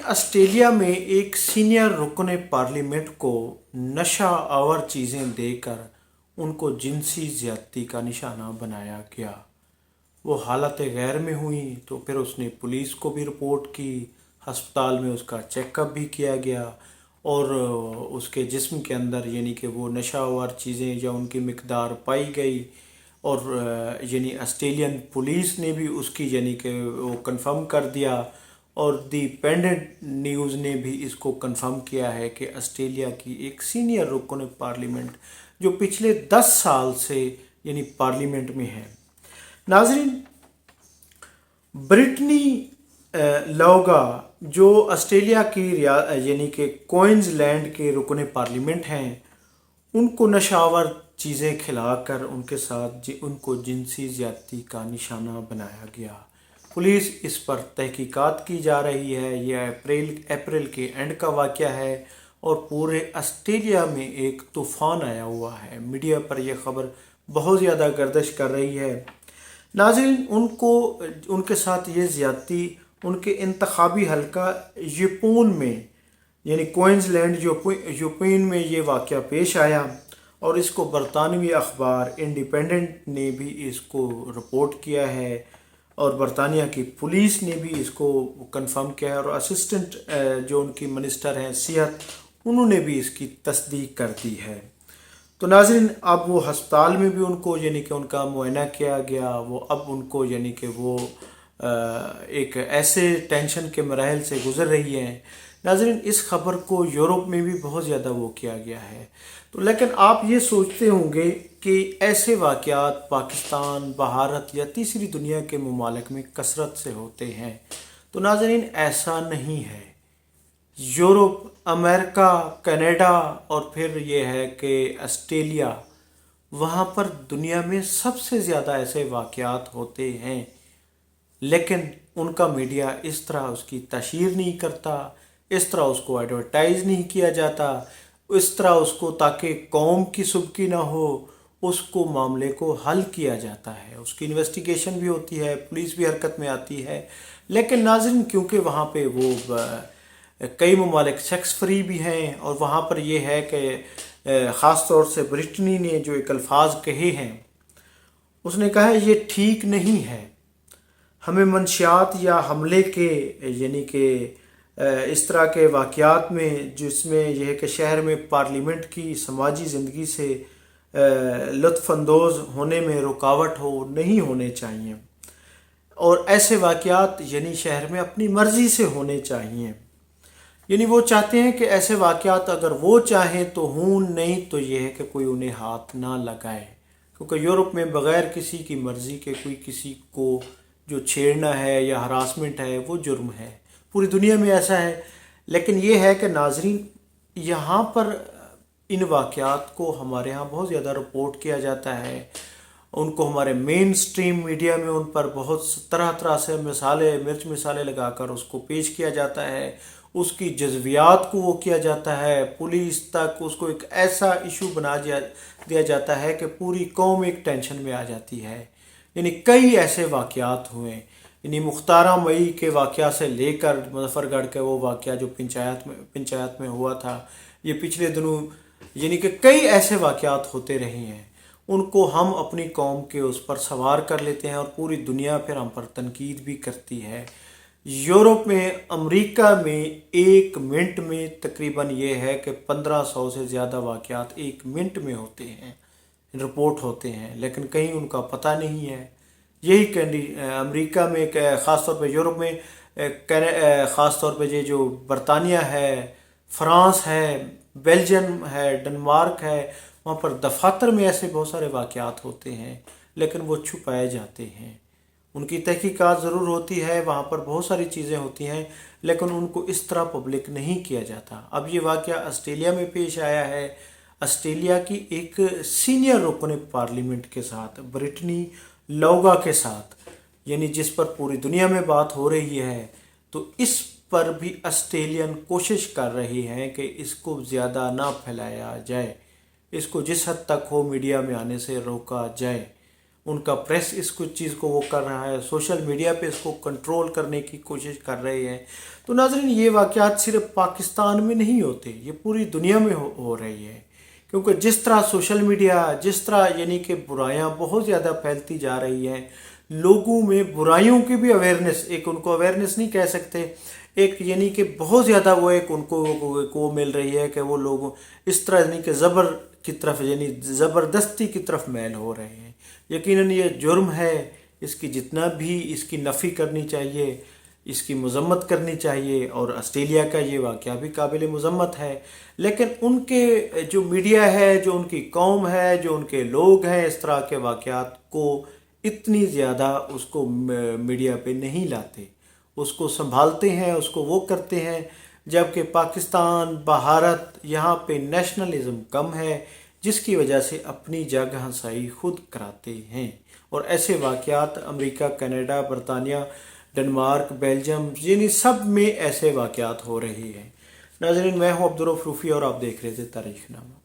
Australia में एक senior रुकन पार्लियामेंट को नशा आवर चीज़ें देकर उनको जिनसी ज़्यादती का निशाना बनाया गया। वो हालत गैर में हुई तो फिर उसने पुलिस को भी रिपोर्ट की, हस्पताल में उसका चेकअप भी किया गया और उसके जिस्म के अंदर यानी कि वो नशावर चीज़ें या उनकी मिकदार पाई गई और यानी ऑस्ट्रेलियन पुलिस ने भी उसकी यानी कि वो कंफर्म कर दिया और दी पेंडेंट न्यूज़ ने भी इसको कंफर्म किया है कि ऑस्ट्रेलिया की एक सीनियर रुकन पार्लियामेंट जो पिछले 10 साल से यानी पार्लियामेंट में है। नाज़रीन, ब्रिटनी लोगा जो ऑस्ट्रेलिया की यानी कि क्वींसलैंड के रुकन पार्लियामेंट हैं, उनको नशावर चीज़ें खिलाकर उनके साथ उनको जिनसी ज़्यादती का निशाना बनाया गया। पुलिस इस पर तहकीकात की जा रही है। यह अप्रैल के एंड का वाक़या है और पूरे ऑस्ट्रेलिया में एक तूफ़ान आया हुआ है। मीडिया पर यह ख़बर बहुत ज़्यादा गर्दिश कर रही है। नाज़रीन, उनके साथ ये ज़्यादती उनके इंतखाबी हलका यूपोन में यानी क्वींसलैंड यूपोन में ये वाक़या पेश आया और इसको बरतानवी अखबार इंडिपेंडेंट ने भी इसको रिपोर्ट किया है और बरतानिया की पुलिस ने भी इसको कंफर्म किया है और असिस्टेंट जो उनकी मिनिस्टर हैं सेहत, उन्होंने भी इसकी तस्दीक कर दी है। तो नाज़रीन, अब वो हस्पताल में भी उनको यानी कि उनका मुआयना किया गया। वो अब उनको यानी कि वो एक ऐसे टेंशन के मराहल से गुज़र रही हैं। नाज़रीन, इस ख़बर को यूरोप में भी बहुत ज़्यादा वो किया गया है। तो लेकिन आप ये सोचते होंगे कि ऐसे वाक़यात पाकिस्तान, भारत या तीसरी दुनिया के ममालिक में कसरत से होते हैं। तो नाज़रीन, ऐसा नहीं है। यूरोप, अमेरिका, कनाडा और फिर ये है कि ऑस्ट्रेलिया, वहाँ पर दुनिया में सबसे ज़्यादा ऐसे वाक़यात होते हैं, लेकिन उनका मीडिया इस तरह उसकी तशहीर नहीं करता, इस तरह उसको एडवर्टाइज़ नहीं किया जाता, इस तरह उसको ताकि कौम की सुबकी ना हो उसको मामले को हल किया जाता है। उसकी इन्वेस्टिगेशन भी होती है, पुलिस भी हरकत में आती है। लेकिन नाज़रीन, क्योंकि वहाँ पे वो कई ममालिक सेक्स फ्री भी हैं और वहाँ पर ये है कि ख़ास तौर से ब्रिटनी ने जो एक अल्फाज कहे हैं, उसने कहा है ये ठीक नहीं है। हमें मंशियात या हमले के यानी कि इस तरह के वाक़यात में जिसमें यह है कि शहर में पार्लियामेंट की समाजी ज़िंदगी से लुत्फ़अंदोज़ होने में रुकावट हो, नहीं होने चाहिए और ऐसे वाक़यात यानी शहर में अपनी मर्ज़ी से होने चाहिए। यानी वो चाहते हैं कि ऐसे वाक़यात अगर वो चाहें तो हों, नहीं तो ये है कि कोई उन्हें हाथ ना लगाए, क्योंकि यूरोप में बग़ैर किसी की मर्ज़ी के कोई किसी को जो छेड़ना है या हरासमेंट है वो जुर्म है। पूरी दुनिया में ऐसा है। लेकिन ये है कि नाज़रीन, यहाँ पर इन वाक़यात को हमारे यहाँ बहुत ज़्यादा रिपोर्ट किया जाता है। उनको हमारे मेन स्ट्रीम मीडिया में उन पर बहुत तरह तरह से मिर्च मिसाले लगाकर उसको पेश किया जाता है। उसकी जज्बियात को वो किया जाता है। पुलिस तक उसको एक ऐसा इशू बना दिया जाता है कि पूरी कौम एक टेंशन में आ जाती है। यानी कई ऐसे वाक़यात हुए, यानी मुख्तारा मई के वाक़या से लेकर मुजफ्फरगढ़ के वो वाक़या जो पंचायत में हुआ था, ये पिछले दिनों यानी कि कई ऐसे वाक़यात होते रहे हैं। उनको हम अपनी कौम के उस पर सवार कर लेते हैं और पूरी दुनिया फिर हम पर तनकीद भी करती है। यूरोप में, अमेरिका में एक मिनट में तकरीबन ये है कि 1500 से ज़्यादा वाक़यात एक मिनट में होते हैं, रिपोर्ट होते हैं, लेकिन कहीं उनका पता नहीं है। यही अमेरिका में ख़ास तौर पे, यूरोप में ख़ास तौर पे ये जो बरतानिया है, फ्रांस है, बेल्जियम है, डेनमार्क है, वहाँ पर दफातर में ऐसे बहुत सारे वाक़यात होते हैं, लेकिन वो छुपाए जाते हैं। उनकी तहकीकात ज़रूर होती है, वहाँ पर बहुत सारी चीज़ें होती हैं, लेकिन उनको इस तरह पब्लिक नहीं किया जाता। अब ये वाक़या ऑस्ट्रेलिया में पेश आया है, ऑस्ट्रेलिया की एक सीनियर रुकन पार्लियामेंट के साथ, ब्रिटनी लोगा के साथ, यानी जिस पर पूरी दुनिया में बात हो रही है। तो इस पर भी ऑस्ट्रेलियन कोशिश कर रहे हैं कि इसको ज़्यादा ना फैलाया जाए, इसको जिस हद तक हो मीडिया में आने से रोका जाए। उनका प्रेस इस कुछ चीज़ को वो कर रहा है, सोशल मीडिया पे इसको कंट्रोल करने की कोशिश कर रहे हैं। तो नाज़रीन, ये वाक़यात सिर्फ पाकिस्तान में नहीं होते, ये पूरी दुनिया में हो रही है। क्योंकि जिस तरह सोशल मीडिया, जिस तरह यानी कि बुराइयां बहुत ज़्यादा फैलती जा रही हैं, लोगों में बुराइयों की भी अवेयरनेस, एक उनको अवेयरनेस नहीं कह सकते, एक यानी कि बहुत ज़्यादा वो एक उनको को मिल रही है कि वो लोग इस तरह यानी कि ज़बर की तरफ, यानी ज़बरदस्ती की तरफ मैल हो रहे हैं। यकीनन ये जुर्म है, इसकी जितना भी इसकी नफ़ी करनी चाहिए, इसकी मजम्मत करनी चाहिए। और ऑस्ट्रेलिया का ये वाक़या भी काबिल मजम्मत है। लेकिन उनके जो मीडिया है, जो उनकी कौम है, जो उनके लोग हैं, इस तरह के वाक़यात को इतनी ज़्यादा उसको मीडिया पे नहीं लाते, उसको संभालते हैं, उसको वो करते हैं। जबकि पाकिस्तान, भारत, यहाँ पे नेशनलिज्म कम है, जिसकी वजह से अपनी जगह हंसाई खुद कराते हैं। और ऐसे वाक़यात अमेरिका, कनाडा, बरतानिया, डेनमार्क, बेल्जियम, यानी सब में ऐसे वाक़यात हो रहे हैं। नाज़रीन, मैं हूँ अब्दुल रऊफ़ रूफ़ी और आप देख रहे थे तारीख़नामा।